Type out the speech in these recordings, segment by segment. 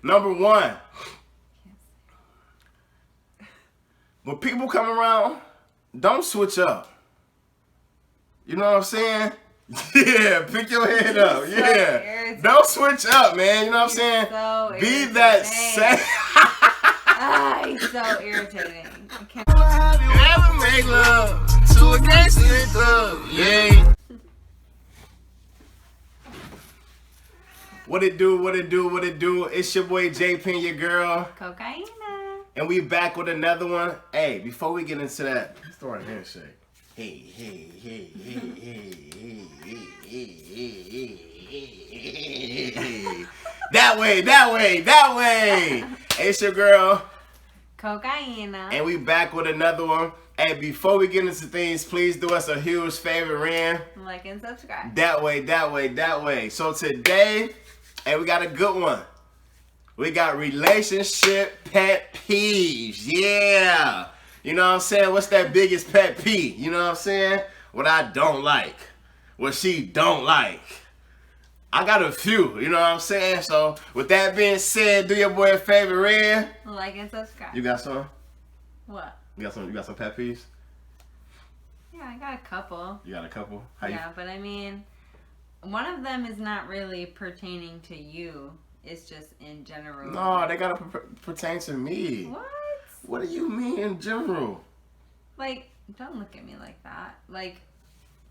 Number one, when people come around, don't switch up. You know what I'm saying? Yeah, pick your head up. Yeah. Don't switch up, man. You know what I'm saying? So be that same. He's so irritating. I can't. Never make love to a gangster club. Yeah. What it do, what it do, what it do? It's your boy Jp, your girl. Cocaina. And we back with another one. Hey, before we get into that, let's throw a handshake. Hey. That way. Hey, it's your girl. Cocaina. And we back with another one. Hey, before we get into things, please do us a huge favor, Ren. Like and subscribe. That way. So today, hey, we got a good one. We got relationship pet peeves. Yeah. You know what I'm saying? What's that biggest pet peeve? You know what I'm saying? What I don't like. What she don't like. I got a few, you know what I'm saying? So, with that being said, do your boy a favor, Red. Like and subscribe. You got some? What? You got some pet peeves? Yeah, I got a couple. You got a couple? But I mean, one of them is not really pertaining to you. It's just in general. No, they gotta pertain to me. What? What do you mean in general? Like, don't look at me like that. Like,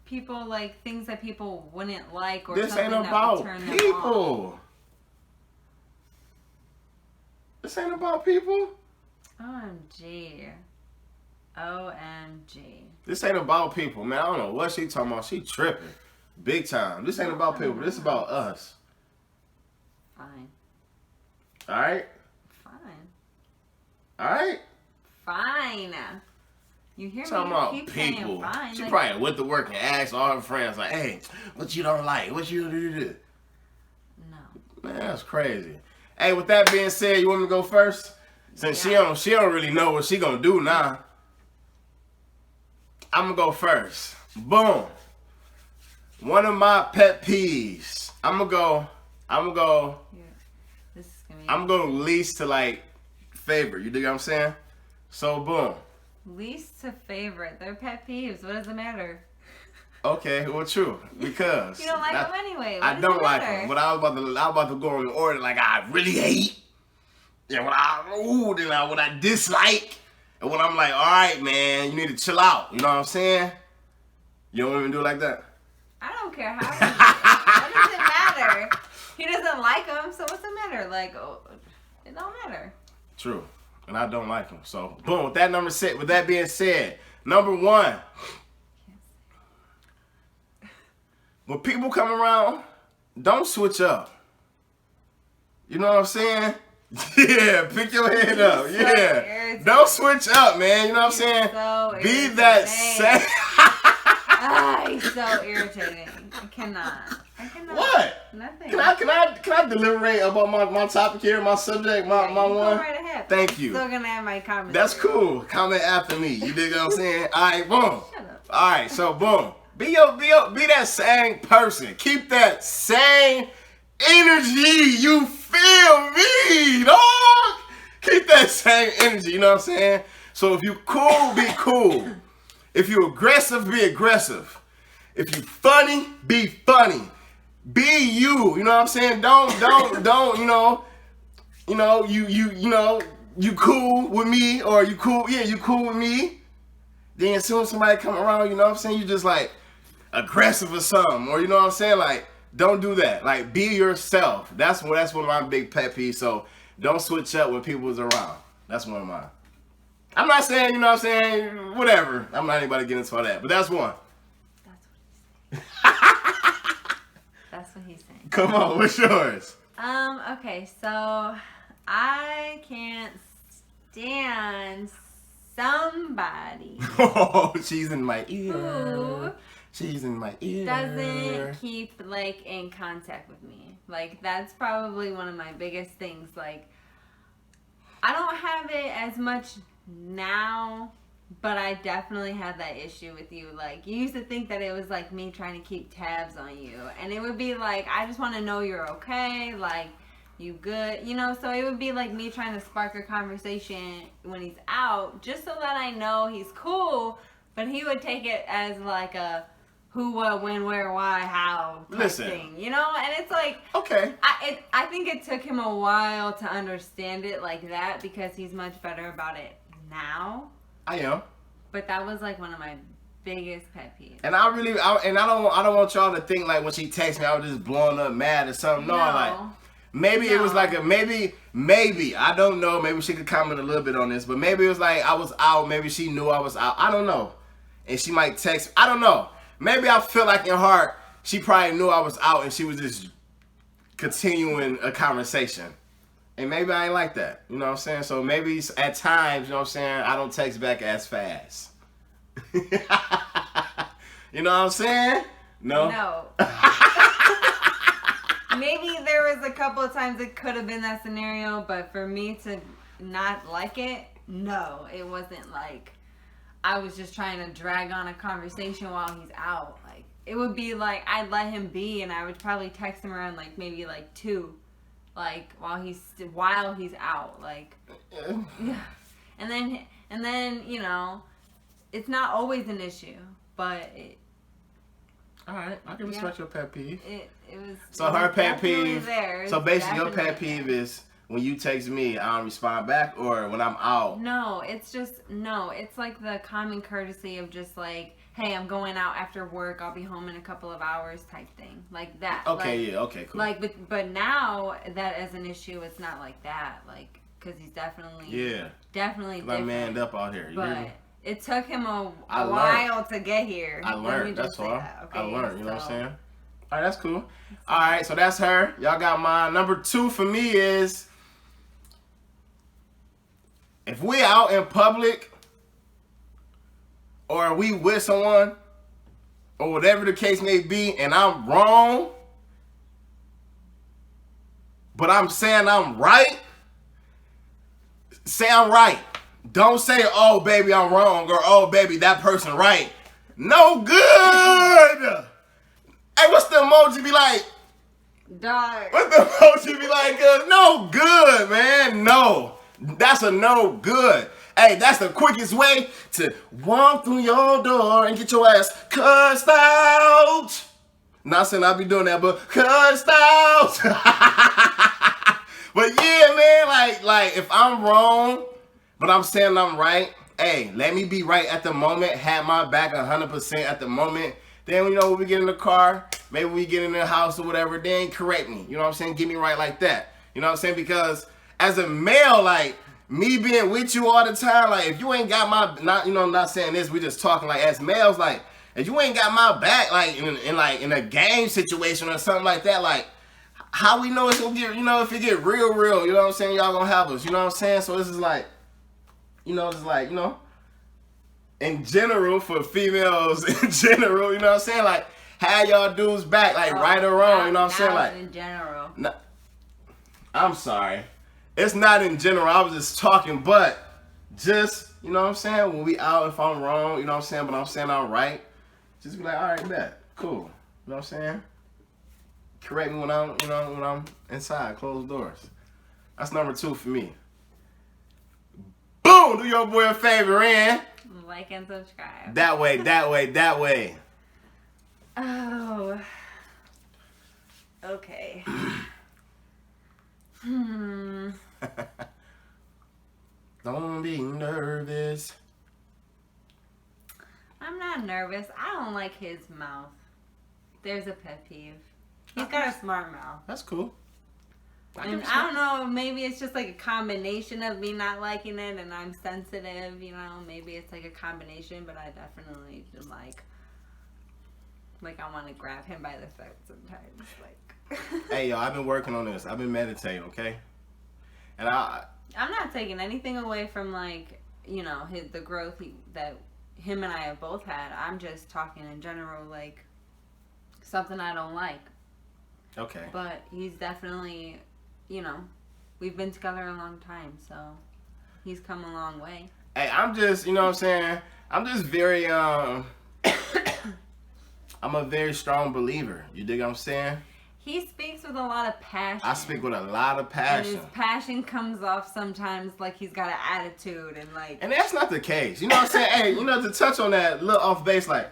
people, like, things that people wouldn't like or this something ain't that would turn about them people. off. This ain't about people. OMG. This ain't about people, man. I don't know what she talking about. She tripping. Big time. This ain't about people. This is about us. Fine. Alright? Fine. Alright? Fine. You hear Talking me? about Keep people. saying fine. She like, probably went to work and asked all her friends, like, hey, what you don't like? What you do? No. Man, that's crazy. Hey, with that being said, you want me to go first? Since she don't really know what she gonna do now. I'm gonna go first. Boom. One of my pet peeves. I'm gonna go. Yeah. This is gonna be I'm gonna least to like favorite. You dig what I'm saying? So boom. least to favorite. They're pet peeves. What does it matter? Okay, well, true, because You don't like them anyway. What I does don't it like matter? them. But I was about to go in order like I really hate, and what I dislike, and what I'm like, all right, man, you need to chill out. You know what I'm saying? You don't even do it like that. I don't care how. What does it matter? He doesn't like them, so what's the matter? Like, it don't matter. True, and I don't like them. So boom. With that being said, number one. When people come around, don't switch up. You know what I'm saying? Yeah, pick your head up. So Yeah. irritating. Don't switch up, man. You know what I'm saying? So be that same. He's so irritating. I cannot. What? Nothing. Can I deliberate about my topic here, my subject, my you one? Go right ahead. Thank you. Still gonna have my comment. That's cool. Comment after me. You dig what I'm saying? All right, boom. Shut up. All right, so boom. Be that same person. Keep that same energy. You feel me, dog? Keep that same energy. You know what I'm saying? So if you cool, be cool. If you aggressive, be aggressive. If you funny, be funny. Be you. You know what I'm saying? Don't. You cool with me, or you cool with me. Then as soon as somebody come around, you know what I'm saying, you just like aggressive or something, or you know what I'm saying, like don't do that. Like be yourself. That's one of my big pet peeves. So don't switch up when people's around. That's one of mine. I'm not saying, you know what I'm saying, whatever. I'm not anybody getting into all that, but that's one. That's what he's saying. Come on, what's yours? Okay, so I can't stand somebody Oh, she's in my ear. who She's in my ear. doesn't keep like in contact with me. Like that's probably one of my biggest things. Like I don't have it as much now, but I definitely had that issue with you. Like you used to think that it was like me trying to keep tabs on you, and it would be like I just want to know you're okay. Like You good? You know, so it would be like me trying to spark a conversation when he's out, just so that I know he's cool, but he would take it as like a who, what, when, where, why, how type thing, you know? And it's like, okay. I think it took him a while to understand it like that, because he's much better about it now. I am. But that was like one of my biggest pet peeves. And I don't want y'all to think like when she texts me I was just blowing up mad or something. No, like maybe it was like a maybe I don't know. Maybe she could comment a little bit on this, but maybe it was like I was out. Maybe she knew I was out. I don't know, and she might text. I don't know. Maybe I feel like in heart she probably knew I was out and she was just continuing a conversation. And maybe I ain't like that. You know what I'm saying? So maybe at times, you know what I'm saying, I don't text back as fast. You know what I'm saying? No. Maybe there was a couple of times it could have been that scenario, but for me to not like it, no, it wasn't like I was just trying to drag on a conversation while he's out. Like, it would be like I'd let him be, and I would probably text him around like maybe like 2, like while he's out, like yeah. And then you know, it's not always an issue, but it. All right, I can respect your pet peeve. It was. So her pet peeve. There. So basically, your pet peeve is when you text me, I don't respond back, or when I'm out. No, it's like the common courtesy of just like, hey, I'm going out after work. I'll be home in a couple of hours, type thing, like that. Okay, like, yeah, okay, cool. Like, but now that as an issue, it's not like that, like, because he's definitely different. I'm manned up out here. You hear me? It took him a while to get here. I learned. That's all. Okay, I learned. You know what I'm saying? All right, that's cool. All right, so that's her. Y'all got mine. Number 2 for me is if we out in public or we with someone or whatever the case may be, and I'm wrong, but I'm saying I'm right, say I'm right. Don't say, oh, baby, I'm wrong, or oh, baby, that person right. No good. Hey, what's the emoji be like? Dark. What's the emoji be like? No good, man. No. That's a no good. Hey, that's the quickest way to walk through your door and get your ass cussed out. Not saying I'll be doing that, but cussed out. But yeah, man, like if I'm wrong, but I'm saying I'm right, hey, let me be right at the moment, have my back 100% at the moment. Then, you know, when we get in the car, maybe we get in the house or whatever, then correct me. You know what I'm saying? Get me right like that. You know what I'm saying? Because as a male, like, me being with you all the time, like, if you ain't got my, not saying this, we just talking, like, as males, like, if you ain't got my back, like, in a game situation or something like that, like, how we know it's gonna get, you know, if it get real, you know what I'm saying? Y'all gonna have us, you know what I'm saying? So this is like, you know, it's like, you know, in general, for females in general, you know what I'm saying? Like, have y'all dudes back, like, right or wrong, you know what I'm saying? Like, in general. I'm sorry. It's not in general. I was just talking, but just, you know what I'm saying? When we out, if I'm wrong, you know what I'm saying? But I'm saying I'm right. Just be like, all right, bet. Cool. You know what I'm saying? Correct me when I'm inside, closed doors. That's number 2 for me. Boom! Do your boy a favor and like and subscribe. That way. Oh. Okay. Don't be nervous. I'm not nervous. I don't like his mouth. There's a pet peeve. He's got a smart mouth. That's cool. And I don't know, maybe it's just like a combination of me not liking it and I'm sensitive, you know, maybe it's like a combination, but I definitely just like I want to grab him by the throat sometimes, like. Hey, yo, I've been working on this. I've been meditating, okay? And I'm not taking anything away from, like, you know, the growth that him and I have both had. I'm just talking in general, like, something I don't like. Okay. But he's definitely, you know, we've been together a long time, so he's come a long way. Hey, I'm just, you know what I'm saying? I'm just very, I'm a very strong believer. You dig what I'm saying? He speaks with a lot of passion. I speak with a lot of passion. And his passion comes off sometimes like he's got an attitude and like. And that's not the case. You know what I'm saying? Hey, you know, to touch on that little off base, like,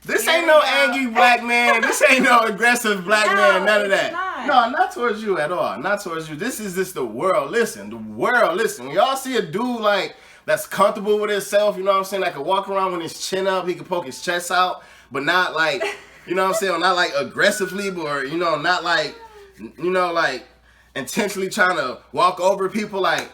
this ain't no angry black man. This ain't no aggressive black man. None of that. No, not towards you at all. Not towards you. This is just the world. Listen, the world. Listen, when y'all see a dude like that's comfortable with himself, you know what I'm saying? That can walk around with his chin up, he can poke his chest out, but not like. You know what I'm saying? Not like aggressively, or, you know, not like, you know, like intentionally trying to walk over people. Like,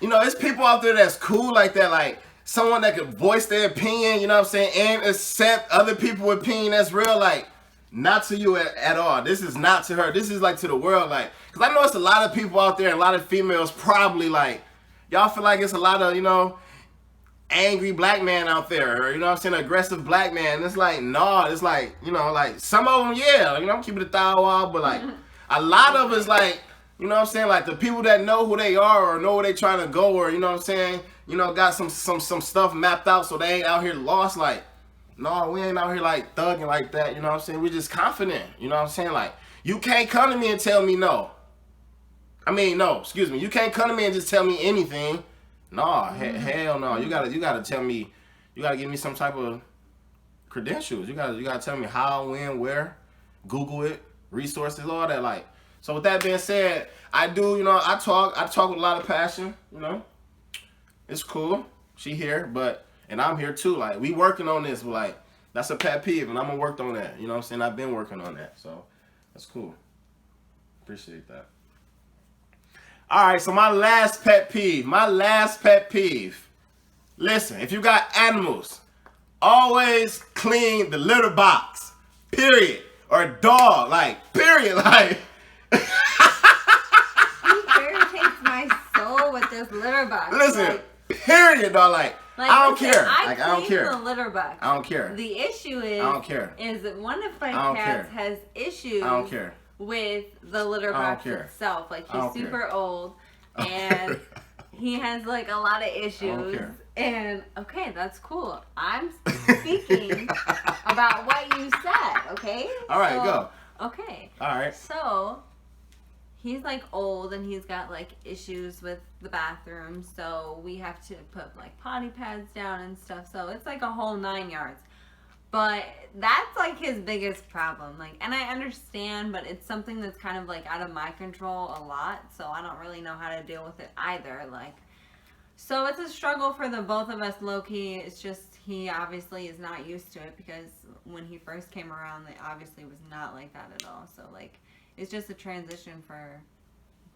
you know, there's people out there that's cool like that. Like, someone that can voice their opinion, you know what I'm saying? And accept other people's opinion that's real. Like, not to you at all. This is not to her. This is like to the world. Like, because I know it's a lot of people out there, and a lot of females probably like, y'all feel like it's a lot of, you know, angry black man out there, or, you know what I'm saying, aggressive black man. It's like, no, it's like, you know, like some of them, yeah, you know, I'm keeping the thigh wall, but like a lot of it's like, you know what I'm saying, like the people that know who they are or know where they trying to go, or, you know what I'm saying, you know, got some stuff mapped out so they ain't out here lost. Like, no, we ain't out here like thugging like that, you know what I'm saying? We just confident, you know what I'm saying? Like, you can't come to me and tell me no. I mean, no, excuse me. You can't come to me and just tell me anything. No, hell no. You gotta tell me, you gotta give me some type of credentials. You gotta tell me how, when, where, Google it, resources, all that. Like, so with that being said, I do, you know, I talk with a lot of passion, you know. It's cool. She here, and I'm here too. Like, we working on this, but like, that's a pet peeve, and I'm gonna work on that. You know what I'm saying? I've been working on that, so that's cool. Appreciate that. All right, so my last pet peeve. Listen, if you got animals, always clean the litter box. Period. Or a dog, like, period. Like, he irritates my soul with this litter box. Listen, like, period, dog. Like I don't care. I don't care. The litter box. I don't care. The issue is, I don't care. Is that one of my cats has issues. I don't care. With the litter box itself. Like, he's super old and he has like a lot of issues. And okay, that's cool. I'm speaking about what you said, okay? All right, go. Okay. All right. So he's like old and he's got like issues with the bathroom, so we have to put like potty pads down and stuff. So it's like a whole 9 yards. But that's like his biggest problem. Like, and I understand, but it's something that's kind of like out of my control a lot, so I don't really know how to deal with it either. Like, so it's a struggle for the both of us, low-key. It's just he obviously is not used to it, because when he first came around, it obviously was not like that at all. So like, it's just a transition for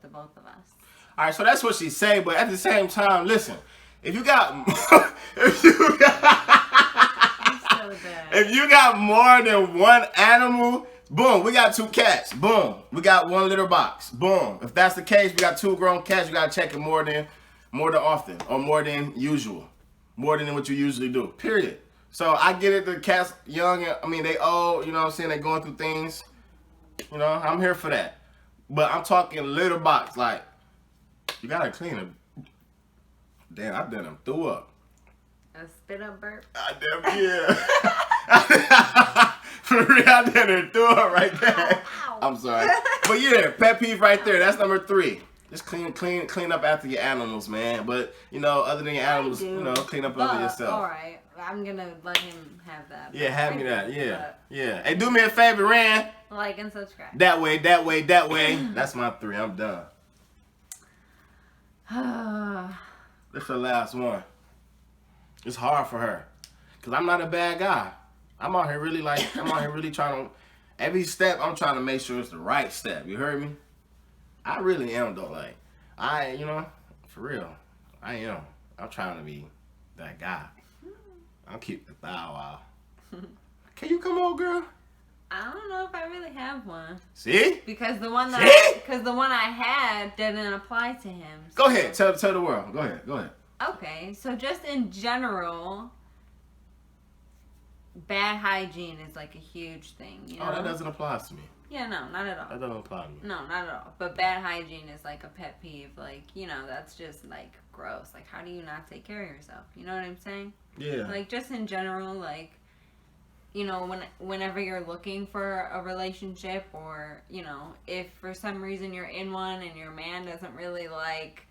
the both of us. All right, so that's what she say, but at the same time, listen, if you got if you got more than one animal, boom, we got 2 cats. Boom, we got 1 litter box. Boom. If that's the case, we got 2 grown cats. You gotta check it more than often, or more than usual, more than what you usually do. Period. So I get it. The cats young. I mean, they old. You know what I'm saying? They going through things. You know, I'm here for that. But I'm talking litter box. Like, you gotta clean them. Damn, I done them threw up. A spit up burp. For real, I done her threw up right there. Ow. I'm sorry. But yeah, pet peeve right there. That's number 3. Just clean up after your animals, man. But, you know, other than your animals, you know, clean up after yourself. All right. I'm going to let him have that. Yeah, have me that. Yeah. Yeah. Hey, do me a favor, Rand. Like and subscribe. That way. That's my 3. I'm done. That's the last one. It's hard for her. Because I'm not a bad guy. I'm out here really trying to, every step, I'm trying to make sure it's the right step. You heard me? I really am, though. Like, you know, for real, I am. I'm trying to be that guy. I'll keep the thigh out. Can you come on, girl? I don't know if I really have one. See? Because the one I had didn't apply to him. So. Go ahead. Tell the world. Go ahead. Okay, so just in general, bad hygiene is like a huge thing, you know? Oh, that doesn't apply to me. Yeah, no, not at all. That doesn't apply to me. No, not at all. But bad hygiene is like a pet peeve. Like, you know, that's just like gross. Like, how do you not take care of yourself? You know what I'm saying? Yeah. Like, just in general, like, you know, whenever you're looking for a relationship, or, you know, if for some reason you're in one and your man doesn't really like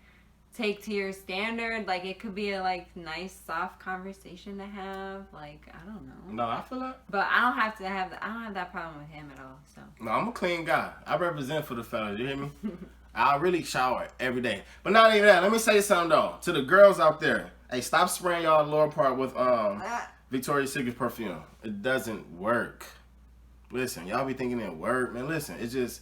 take to your standard, like it could be a like nice soft conversation to have. Like, I don't know. No, I feel that. But I don't have that problem with him at all. So No, I'm a clean guy. I represent for the fellas. You hear me? I really shower every day. But not even that. Let me say something though to the girls out there. Hey, stop spraying y'all lower part with Victoria's Secret perfume. It doesn't work. Listen, y'all be thinking it work, man. Listen, it's just.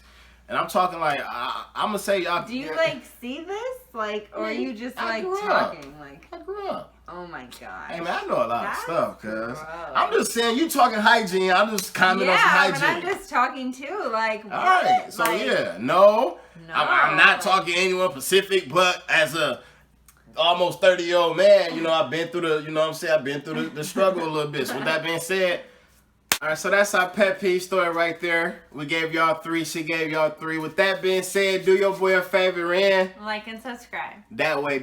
And I'm talking like, I'm going to say y'all... Do you, like, see this? Like, or are you just, like, talking? Like, I grew up. Oh, my God. Hey, man, I know a lot of stuff, cuz. I'm just saying, you talking hygiene, I'm just commenting on some hygiene. Yeah, but I'm just talking, too. Like, what? All right, so, like, yeah. No. I'm not talking anyone specific, but as a almost 30-year-old man, you know, I've been through the, you know what I'm saying? I've been through the struggle a little bit. So, with that being said... All right, so that's our pet peeve story right there. We gave y'all 3. She gave y'all 3. With that being said, do your boy a favor and like and subscribe. That way.